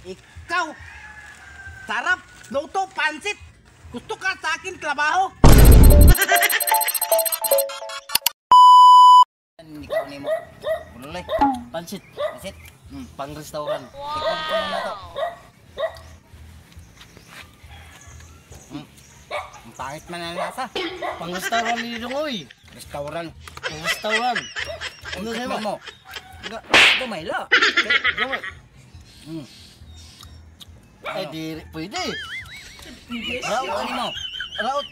Ikaw, sarap, luto, pansit. Gusto ka sa akin trabaho? Ikaw ni mo. Bulay. Pansit. Pansit. Pang restoran. Tikman ko na to. Ang pangit man ang lasa. Pang restoran ni Dungoy. Restaurant. Pang restoran. Ano sa'yo Tikman mo? Gamay la. Gamay. Ay, di pwede. Raot ani mo. Raot.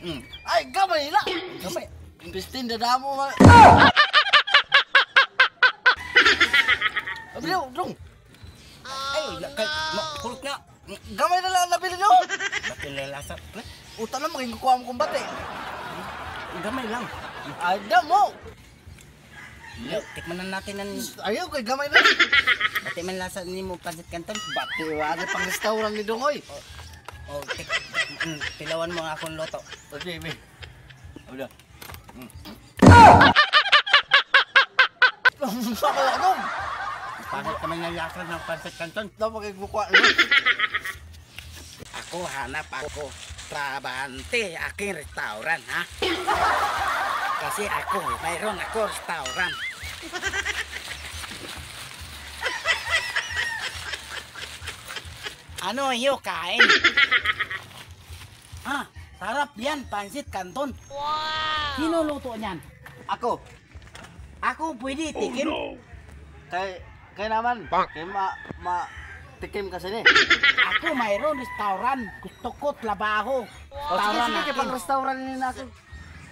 Ay, gamay la. Gamay. Imbestin na damo mo. Abiyo, dong. Ay, kulok na. Gamay na lang nabili nyo. Bakit lasa? Uta na maging kukuha mo kumbate. Gamay lang. Ay, damo. Tikman na natin ang Ayaw, kay gamay na. bati man lasa ni mo pansit kanton. Bati, wala pang restaurant ni Dungoy. O, tilawan mo nga akong loto. Sige, may. Abda. Sakala ka dong. Pangit naman yung lasa ng pansit kanton. Dapat kayo kukuha. Ako hanap ako trabahante aking restaurant, ha? Kasi ako, mayroon ako restaurant. Ano iyo kain? Ah, sarap yan, pansit kanton. Wow! Sino luto niyan? Ako. Ako pwede tikim. Kay naman. Kay tikim kasi ni. Ako mayroon restaurant. Gusto ko trabaho. O sige, sige, kay pang restaurant ni natin.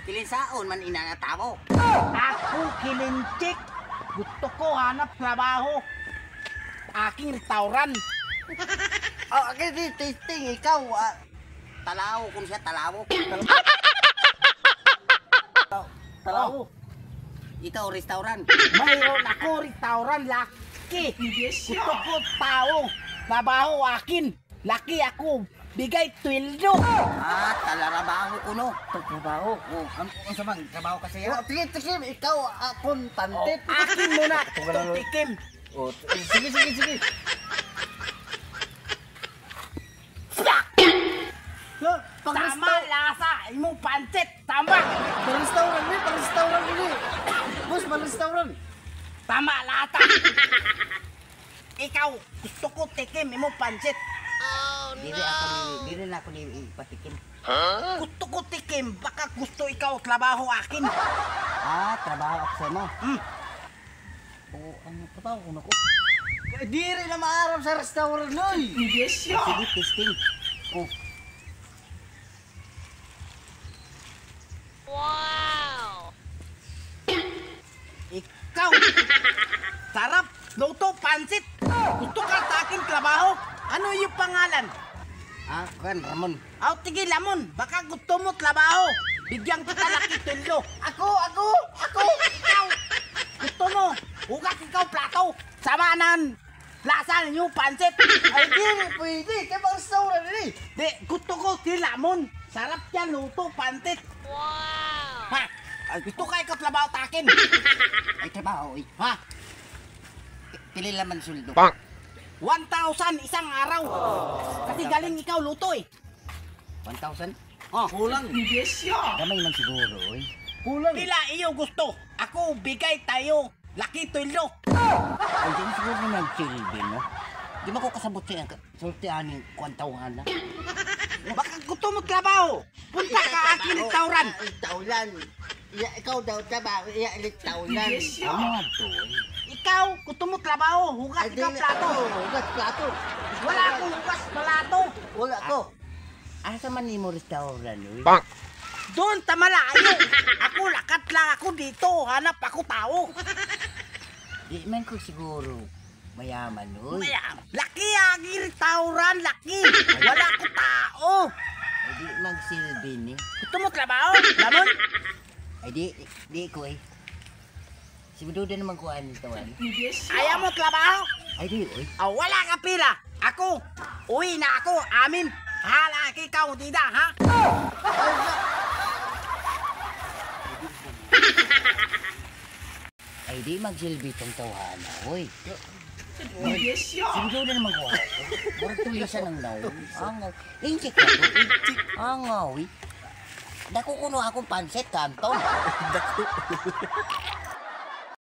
Kilinsaon man inanatabo. Ako kilintik. Gusto ko hanap trabaho. Aking restaurant. Oh, okay, di tasting ikaw. Talaw kung siya talawo. Talaw. Ikaw restaurant. Mayroon ako restaurant laki. Gusto ko tao. Trabaho akin. Laki ako. Bigay twildo. Talarabaho ko no. Trabaho. Oh, ang samang trabaho kasi Oh, sige, sige, ikaw akong tantit. Akin muna. Tikim. Oh, sige, sige, sige. Tama lasa. Imong pansit. Tama. Pang restaurant ni, pang restaurant ni. Boss, pang restaurant. Tama lata. Ikaw. Gusto ko tikim. Imong pansit. Dili na ako ni patikim. Gusto ko tikim. Baka gusto ikaw trabaho akin. Trabaho ako sa mo. Oo, ano trabaho ko na ko? Diri na maarap sa restaurant noy. Sige, testing. Oh. Ikaw. Sarap. Luto pansit. Gusto ka sa akin trabaho? Ano yung pangalan? Kan Ramon. Aw, tige lamon. Baka gusto mo trabaho. Bigyan kita laki tulyo. Ako. Ikaw. Gusto mo. Hugas ikaw plato. Sama ng lasa niyo pansit. Ay, diri, pwede. Kaya pang restaurant ni. Di, gusto ko si lamon. Sarap yan, luto, pansit. Wow! Ha? Ay, gusto ka ikaw trabaho takin. Ay, trabaho eh. Ha? Pili laman suldo. 1,000 isang araw. Kasi galing ikaw luto eh. 1,000? Oh. Kulang. Gamay man siguro eh. Kulang. Pila iyo gusto. Ako bigay tayo. Laki tulyo. Ay, di siguro naman silbi, no? Di ba ko kasabot siya ang sultihan ng kwantawahan na? Baka gusto mo trabaho. Punta ka akin restaurant. Taulan. Ikaw daw trabaho. Taulan. Ano nga to eh? Ikaw, gusto mo trabaho. Hugas ikaw plato. Hugas plato. Wala akong hugas plato. Wala ko. Asa man ni mo restaurant eh? Doon, tamalayo. Ako, lakat lang ako dito. Hanap ako tao. Di man ko siguro mayaman, oy. Laki agi restaurant, laki. Wala ko tao. Ay, di magsilbi ni. Gusto mo trabaho? Lamon? Ay, di ko eh. Siguro din naman ko ang tawan. Ayaw mo trabaho? Ay, di, oy. Wala ka pila. Ako, uwi na ako. Amin. Hala, ikaw, tida, ha? Ay, di magsilbi tong tawhana, oy. Siguro din naman ko. Murag tulisan ang daw. Angaw. Inchik ka to. Inchik. Angaw. Dako kuno akong pansit, Kanton. Dako.